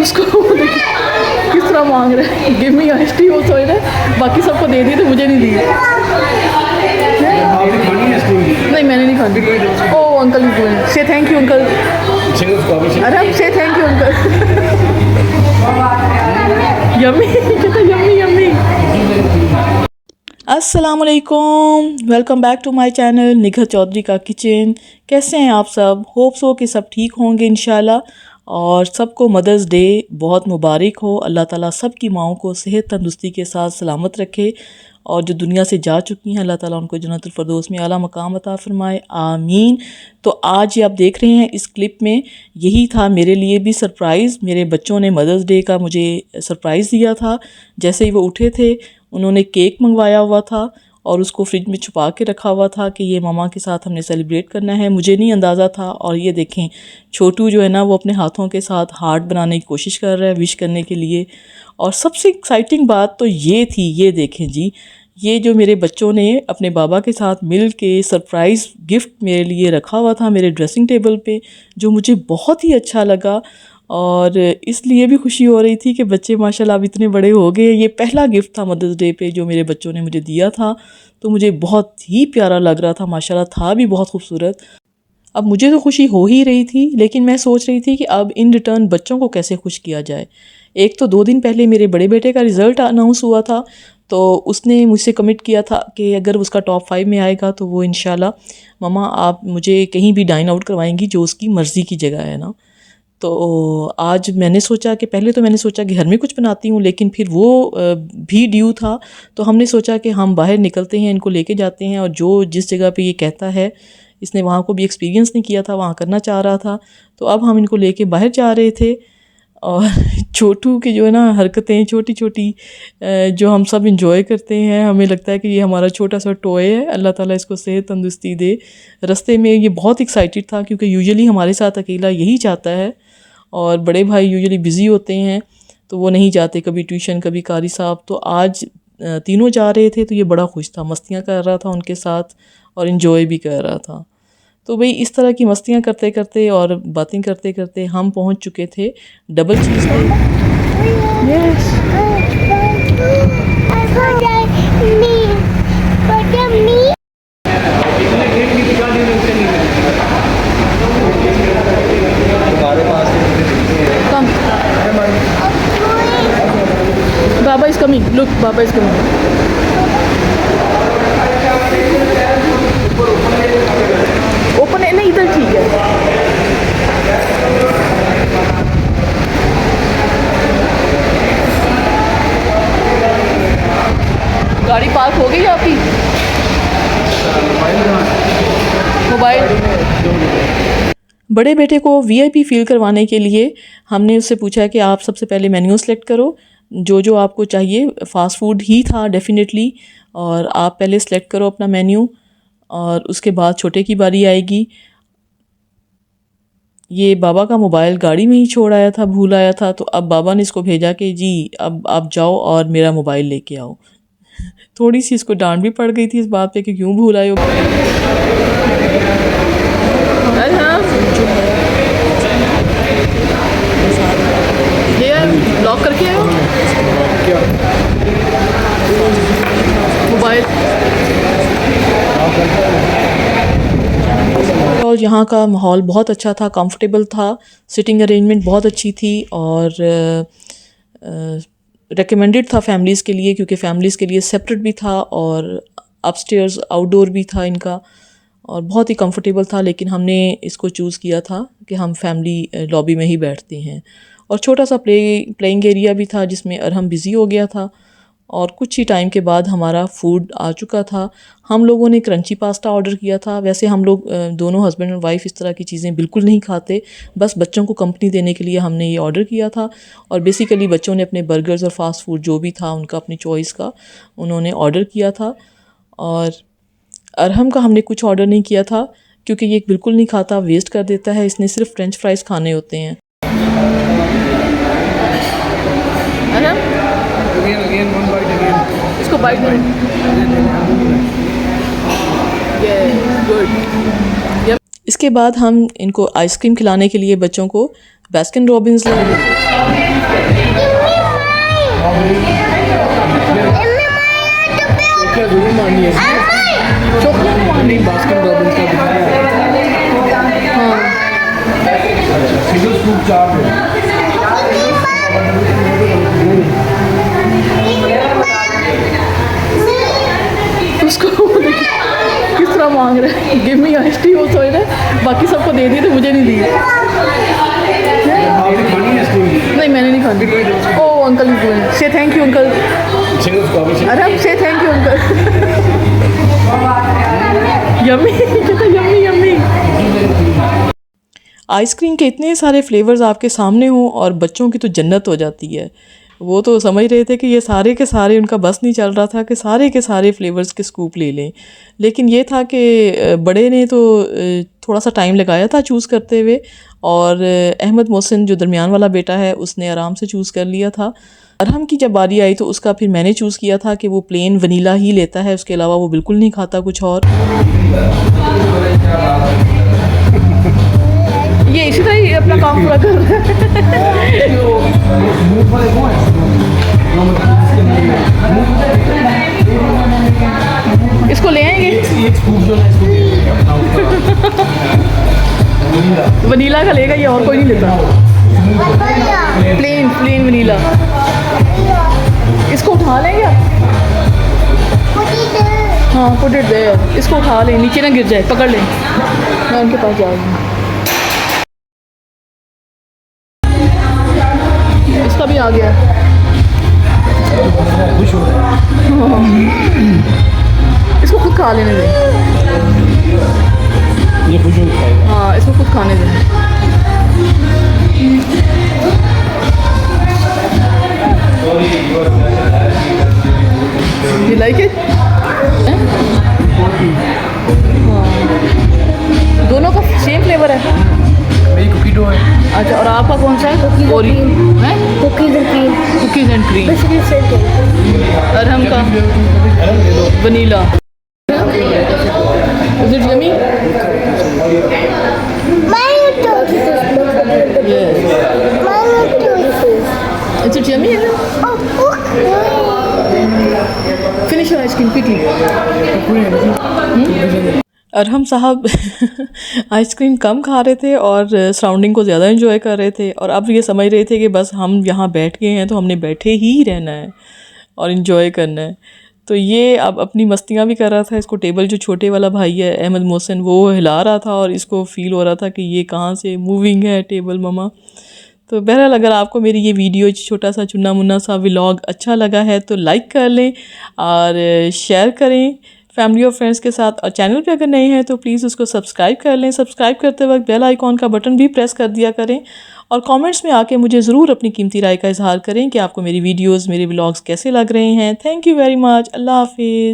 उसको किस तरह मांग रहे हैं, गिव मी आइसक्रीम, वो सोच रहे बाकी सबको दे दी तो मुझे नहीं दी। नहीं मैंने नहीं खानी। Oh uncle is going, say thank you uncle. अरे say thank you uncle. Yummy कितना यम्मी यम्मी। अस्सलामुअलैकुम, welcome back to my channel Nighat Chaudhary का किचन। कैसे हैं आप सब? होप्स हो कि सब ठीक होंगे इंशाल्लाह। और सबको मदर्स डे बहुत मुबारक हो। अल्लाह ताला सब की माओं को सेहत तंदुरुस्ती के साथ सलामत रखे, और जो दुनिया से जा चुकी हैं अल्लाह ताला उनको जन्नतुल फरदौस में आला मकाम अता फरमाए, आमीन। तो आज ये आप देख रहे हैं इस क्लिप में, यही था मेरे लिए भी सरप्राइज़। मेरे बच्चों ने मदर्स डे का मुझे सरप्राइज़ दिया था। जैसे ही वो उठे थे उन्होंने केक मंगवाया हुआ था और उसको फ्रिज में छुपा के रखा हुआ था कि ये मामा के साथ हमने सेलिब्रेट करना है। मुझे नहीं अंदाज़ा था। और ये देखें छोटू जो है ना वो अपने हाथों के साथ हार्ट बनाने की कोशिश कर रहा है विश करने के लिए। और सबसे एक्साइटिंग बात तो ये थी, ये देखें जी, ये जो मेरे बच्चों ने अपने बाबा के साथ मिल के सरप्राइज़ गिफ्ट मेरे लिए रखा हुआ था मेरे ड्रेसिंग टेबल पे, जो मुझे बहुत ही अच्छा लगा। और इसलिए भी खुशी हो रही थी कि बच्चे माशाल्लाह अब इतने बड़े हो गए। ये पहला गिफ्ट था मदर्स डे पे जो मेरे बच्चों ने मुझे दिया था, तो मुझे बहुत ही प्यारा लग रहा था, माशाल्लाह था भी बहुत खूबसूरत। अब मुझे तो खुशी हो ही रही थी, लेकिन मैं सोच रही थी कि अब इन रिटर्न बच्चों को कैसे खुश किया जाए। एक तो 2 दिन पहले मेरे बड़े बेटे का रिज़ल्ट अनाउंस हुआ था, तो उसने मुझसे कमिट किया था कि अगर उसका टॉप 5 में आएगा तो वो इंशाल्लाह मम्मा आप मुझे कहीं भी डाइन आउट करवाएंगी जो उसकी मर्ज़ी की जगह है ना। तो आज मैंने सोचा कि पहले तो मैंने सोचा कि घर में कुछ बनाती हूँ, लेकिन फिर वो भी ड्यू था, तो हमने सोचा कि हम बाहर निकलते हैं, इनको लेके जाते हैं, और जो जिस जगह पे ये कहता है, इसने वहाँ को भी एक्सपीरियंस नहीं किया था, वहाँ करना चाह रहा था, तो अब हम इनको लेके बाहर जा रहे थे। और छोटू की जो है ना हरकतें छोटी छोटी जो हम सब इंजॉय करते हैं, हमें लगता है कि ये हमारा छोटा सा टॉय है। अल्लाह ताला इसको सेहत तंदुरुस्ती दे। रास्ते में ये बहुत एक्साइटेड था क्योंकि यूजुअली हमारे साथ अकेला यही चाहता है, और बड़े भाई यूजुअली बिज़ी होते हैं तो वो नहीं जाते, कभी ट्यूशन कभी कारी साहब। तो आज तीनों जा रहे थे तो ये बड़ा खुश था, मस्तियाँ कर रहा था उनके साथ और इन्जॉय भी कर रहा था। तो भाई इस तरह की मस्तियाँ करते करते और बातें करते करते हम पहुंच चुके थे डबल चीज़ पे। Yes Baba is coming, look Baba is coming. Open है ना, इधर ठीक है। गाड़ी पार्क हो गई आपकी? मोबाइल बड़े बेटे को वीआईपी फील करवाने के लिए हमने उससे पूछा कि आप सबसे पहले मेन्यू सेलेक्ट करो, जो जो आपको चाहिए। फ़ास्ट फूड ही था डेफिनेटली, और आप पहले सेलेक्ट करो अपना मेन्यू, और उसके बाद छोटे की बारी आएगी। ये बाबा का मोबाइल गाड़ी में ही छोड़ आया था, भूल आया था, तो अब बाबा ने इसको भेजा कि जी अब आप जाओ और मेरा मोबाइल लेके आओ। थोड़ी सी इसको डांट भी पड़ गई थी इस बात पे कि क्यों भूल आए हो। हाँ ये लॉक करके आए हो मोबाइल। और यहाँ का माहौल बहुत अच्छा था, कंफर्टेबल था, सिटिंग अरेंजमेंट बहुत अच्छी थी, और रेकमेंडेड था फैमिलीज़ के लिए, क्योंकि फैमिलीज़ के लिए सेपरेट भी था और अपस्टेयर्स आउटडोर भी था इनका, और बहुत ही कंफर्टेबल था। लेकिन हमने इसको चूज़ किया था कि हम फैमिली लॉबी में ही बैठते हैं। और छोटा सा प्लेइंग एरिया भी था जिसमें अरहम बिज़ी हो गया था, और कुछ ही टाइम के बाद हमारा फूड आ चुका था। हम लोगों ने क्रंची पास्ता ऑर्डर किया था। वैसे हम लोग दोनों हस्बैंड और वाइफ इस तरह की चीज़ें बिल्कुल नहीं खाते, बस बच्चों को कंपनी देने के लिए हमने ये ऑर्डर किया था। और बेसिकली बच्चों ने अपने बर्गर्स और फास्ट फूड जो भी था उनका अपनी चॉइस का उन्होंने ऑर्डर किया था। और अरहम का हमने कुछ ऑर्डर नहीं किया था क्योंकि ये बिल्कुल नहीं खाता, वेस्ट कर देता है, इसने सिर्फ फ्रेंच फ्राइज़ खाने होते हैं। इसको बाइट नहीं। गुड। इसके बाद हम इनको आइसक्रीम खिलाने के लिए बच्चों को बास्किन रॉबिन्स लेंगे। उसको किस तरह मांग रहे हैं, गिव मी आइसक्रीम, वो सोच रहे बाकी सबको दे दी तो मुझे नहीं दी। नहीं मैंने नहीं खानी। ओ अंकल इज डूइंग, से थैंक यू अंकल। अरे say thank you uncle. Yummy कितना यम्मी यम्मी। आइसक्रीम के इतने सारे फ्लेवर्स आपके सामने हों और बच्चों की तो जन्नत हो जाती है। वो तो समझ रहे थे कि ये सारे के सारे, उनका बस नहीं चल रहा था कि सारे के सारे फ्लेवर्स के स्कूप ले लें, लेकिन ये था कि बड़े ने तो थोड़ा सा टाइम लगाया था चूज़ करते हुए, और अहमद मोहसिन जो दरमियान वाला बेटा है उसने आराम से चूज़ कर लिया था। अरहम की जब बारी आई तो उसका फिर मैंने चूज़ किया था कि वो प्लेन वनीला ही लेता है, उसके अलावा वो बिल्कुल नहीं खाता कुछ और। ये इसी तरह ही अपना काम पूरा कर रहा है। इसको ले आएंगे। वनीला का लेगा ये, और कोई नहीं लेता। Plain plain vanilla. इसको उठा लेंगे आप? हाँ पुट इट देयर। इसको उठा लें, नीचे ना गिर जाए, पकड़ लें। मैं उनके पास जा रही हूँ। इसका भी आ गया। इसको खुद खा लेने दें। ये खुश हो खाएगा। हाँ इसको खुद खाने दें। You like it? दोनों का सेम फ्लेवर है। मेरी कुकी डो है। अच्छा, और आपका कौन सा है? Cookies and cream. अरहम का vanilla. Is it yummy? Is it yummy? Finish your ice cream quickly. Arham साहब आइसक्रीम कम खा रहे थे और सराउंडिंग को ज़्यादा एंजॉय कर रहे थे, और अब ये समझ रहे थे कि बस हम यहाँ बैठ गए हैं तो हमने बैठे ही रहना है और इन्जॉय करना है। तो ये अब अपनी मस्तियाँ भी कर रहा था। इसको टेबल, जो छोटे वाला भाई है अहमद मोहसिन, वो हिला रहा था और इसको फ़ील हो रहा था कि ये कहाँ से मूविंग है टेबल ममा। तो बहरहाल अगर आपको मेरी ये वीडियो छोटा सा चुन्ना मुन्ना सा व्लॉग अच्छा लगा है तो लाइक कर लें और शेयर करें फैमिली और फ्रेंड्स के साथ, और चैनल पे अगर नए हैं तो प्लीज़ उसको सब्सक्राइब कर लें। सब्सक्राइब करते वक्त बेल आइकॉन का बटन भी प्रेस कर दिया करें, और कमेंट्स में आके मुझे ज़रूर अपनी कीमती राय का इजहार करें कि आपको मेरी वीडियोस, मेरे व्लॉग्स कैसे लग रहे हैं। Thank you very much. अल्लाह हाफिज़।